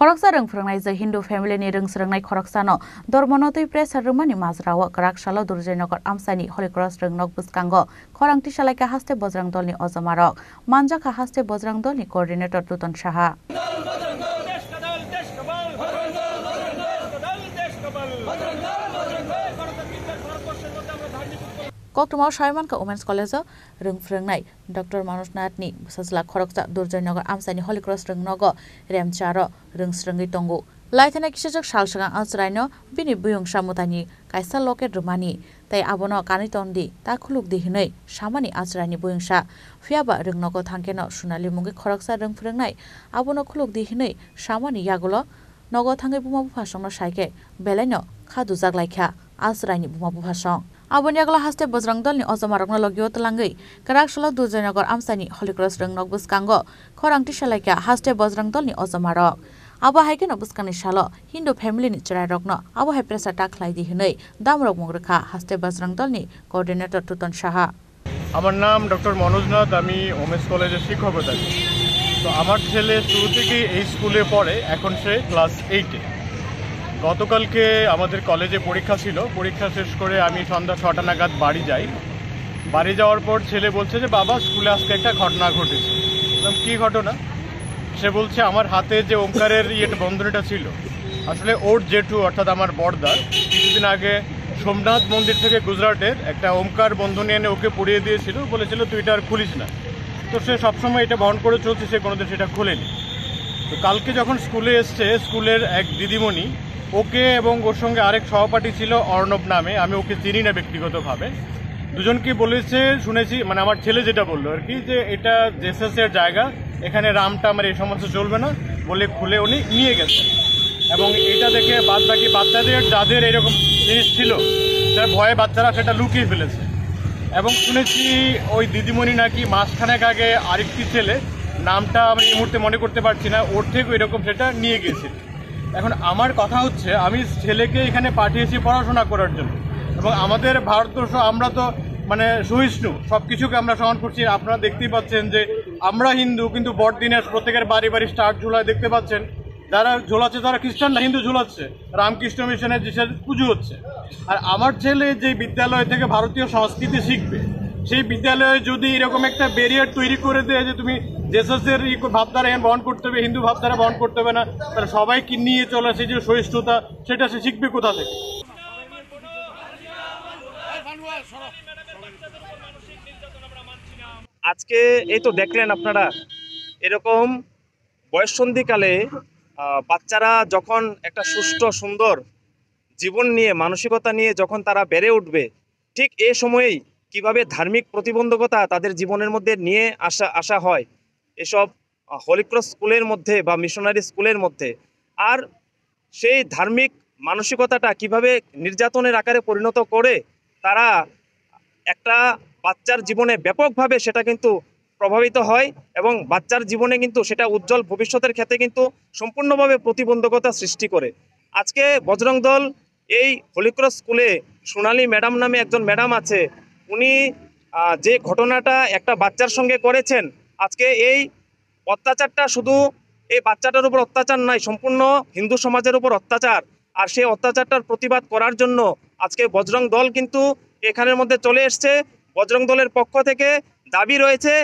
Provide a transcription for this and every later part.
खरकसा रोंफोरनाय जे हिंदू फेमिलिनि रोंसोरोंनाय खरकसानो धर्मनतै प्रेस रोंमानि माजराव कराकशाला दुर्जयनगर आमसानि हलिक्रस रोंनक बुसकांगो खरांथि सालायका हास्ते बजरंग दलनि अजमारक मानजाखा हास्ते बजरंग दलनि कोअर्डिनेटर तुतन साहा कक्टुमाव सायमानका वुमेन्स कलेज रोंफोरनाय डॉक्टर मनोज नाथनि सजला खरकसा दुर्जयनगर आमसानि हलिक्रस रोंनग रेमचार रोंस्रोंगै तंगु लाइथानाय किसजक सालसगा आजरायनो बिनि बुयंसा मुतानि कायसा लकेट रुमानि ताई आबनो कानि तंदि ता खुलुक दिहिनै सामानि आजरायनि बुयंसा फियाबा रोंनग थांकेनो सुनालि मुंगे खरकसा रोंफोरनाय आबनो खुलुक दिहिनै सामानि यागुलो नग थांगै बुमा बुफासंनो सायके बेलायनो खादु जागलायखा आजरायनि बुमा बुफासं आबनियागला हास्ते बजरंग दलनि अजमारकनो लगियो तलांगै कराकशाला दुर्जयनगर आमसानि हलिक्रस रोंनक बुसकांगो खरांथि सालायका हास्ते बजरंग दलनि अजमारक आबो हायकेनो बुसकांनि सालो हिंदू फेमिलिनि चरायरकनो आबो हाय प्रेसा टाखलाय दिहिनै दामरक मुंग्रखा हास्ते बजरंग दलनि कोअर्डिनेटर तुतन साहा আমার নাম ডক্টর মনোজ নাথ আমি ওমেন্স কলেজের শিক্ষকতা করি তো আমার ছেলে শুরু থেকেই এই স্কুলে পড়ে এখন সে ক্লাস 8 গতকালকে আমাদের কলেজে পরীক্ষা ছিল পরীক্ষা শেষ করে আমি সন্ধ্যা 6টা নাগাদ বাড়ি যাই বাড়ি যাওয়ার পর ছেলে বলছে যে বাবা স্কুলে আজকে একটা ঘটনা ঘটেছে বললাম কি ঘটনা সে বলছে আমার হাতে যে ওমকারের বন্ধনীটা ছিল আসলে ওর জেঠু অর্থাৎ আমার বড়দা কিছুদিন আগে সোমনাথ মন্দির থেকে গুজরাটের একটা ওমকার বন্ধনী এনে ওকে পরিয়ে দিয়েছিল বলেছিল তুই এটা আর খুলিস না তো সে সবসময় এটা বহন করে চলছে সে কোনোদিন সেটা খোলেনি তো কালকে যখন স্কুলে এসছে স্কুলের এক দিদিমণি ওকে এবং ওর সঙ্গে আরেক সহপাঠী ছিল অর্ণব নামে আমি ওকে চিনি না ব্যক্তিগতভাবে দুজনকে বলেছে শুনেছি মানে আমার ছেলে যেটা বললো আর কি যে এটা জেসাসের জায়গা এখানে রামটাম আর এই সমস্ত চলবে না বলে খুলে উনি নিয়ে গেছেন এবং এটা দেখে বাদ বাকি বাচ্চাদের যাদের এরকম জিনিস ছিল তার ভয়ে বাচ্চারা সেটা লুকিয়ে ফেলেছে এবং শুনেছি ওই দিদিমণি নাকি মাসখানেক আগে আরেকটি ছেলে নামটা আমি এই মুহূর্তে মনে করতে পারছি না ওর থেকে এরকম সেটা নিয়ে গেছিল এখন আমার কথা হচ্ছে আমি ছেলেকে এখানে পাঠিয়েছি পড়াশোনা করার জন্য এবং আমাদের ভারতবর্ষ আমরা তো মানে সহিষ্ণু সব কিছুকে আমরা সহন করছি আপনারা দেখতেই পাচ্ছেন যে আমরা হিন্দু কিন্তু বড়দিনের প্রত্যেকের বাড়ি বাড়ি স্টার ঝোলায় দেখতে পাচ্ছেন যারা ঝোলাচ্ছে তারা খ্রিস্টান না হিন্দু ঝোলাচ্ছে রামকৃষ্ণ মিশনের যে পুজো হচ্ছে আর আমার ছেলে যে বিদ্যালয় থেকে ভারতীয় সংস্কৃতি শিখবে সেই বিদ্যালয়ে যদি এরকম একটা ব্যারিয়ার তৈরি করে দেয় যে তুমি জেসাসের ভাবধারা এখানে বহন করতে হবে হিন্দু ভাবধারা বহন করতে হবে না তাহলে সবাইকে নিয়ে চলে আসে যে সহিষ্ণুতা সেটা সে শিখবে কোথা থেকে আজকে এই তো দেখলেন আপনারা এরকম বয়ঃসন্ধিকালে বাচ্চারা যখন একটা সুষ্ঠু সুন্দর জীবন নিয়ে মানসিকতা নিয়ে যখন তারা বেড়ে উঠবে ঠিক এই সময়েই কিভাবে ধার্মিক প্রতিবন্ধকতা তাদের জীবনের মধ্যে নিয়ে আসা হয় এসব হলিক্রস স্কুলের মধ্যে বা মিশনারি স্কুলের মধ্যে আর সেই ধার্মিক মানসিকতাটা কিভাবে নির্যাতনের আকারে পরিণত করে তারা একটা বাচ্চার জীবনে ব্যাপকভাবে সেটা কিন্তু প্রভাবিত হয় এবং বাচ্চার জীবনে কিন্তু সেটা উজ্জ্বল ভবিষ্যতের ক্ষেত্রে কিন্তু সম্পূর্ণভাবে প্রতিবন্ধকতা সৃষ্টি করে আজকে বজরং দল এই হলিক্রস স্কুলে সোনালী ম্যাডাম নামে একজন ম্যাডাম আছে উনি যে ঘটনাটা একটা বাচ্চার সঙ্গে করেছেন আজকে এই অত্যাচারটা শুধু এই বাচ্চাটার উপর অত্যাচার নয় সম্পূর্ণ হিন্দু সমাজের উপর অত্যাচার আর সেই অত্যাচারটার প্রতিবাদ করার জন্য আজকে বজরং দল কিন্তু এখানের মধ্যে চলে এসছে বজরং দলের পক্ষ থেকে দাবি রয়েছে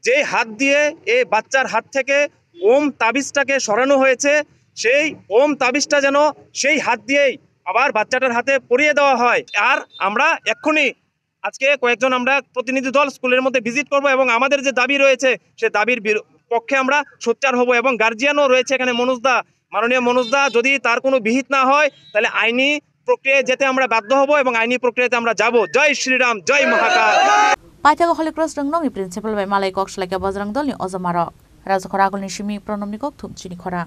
যে হাত দিয়ে এই বাচ্চার হাত থেকে ওম তাবিজটাকে সরানো হয়েছে সেই ওম তাবিজটা যেন সেই হাত দিয়েই আবার বাচ্চাটার হাতে পরিয়ে দেওয়া হয় আর আমরা এক্ষুনি আজকে কয়েকজন আমরা প্রতিনিধি দল স্কুলের মধ্যে ভিজিট করব এবং আমাদের যে দাবি রয়েছে সে দাবির পক্ষে আমরা সোচ্চার হব এবং গার্জিয়ানও রয়েছে এখানে মনোজদা মাননীয় মনোজদা যদি তার কোনো বিহিত না হয় তাহলে আইনি প্রক্রিয়ায় যেতে আমরা বাধ্য হব এবং আইনি প্রক্রিয়াতে আমরা যাব জয় শ্রীরাম জয় মহাকাল পাইথাগো হলিক্রস रोंनोंनि प्रिन्सिपाल बाय मालाय कक्सलायका बजरंग दलनि अजमारक राजखरा आगोलनि सिमी प्रनमनि कक थुमचिनि खरां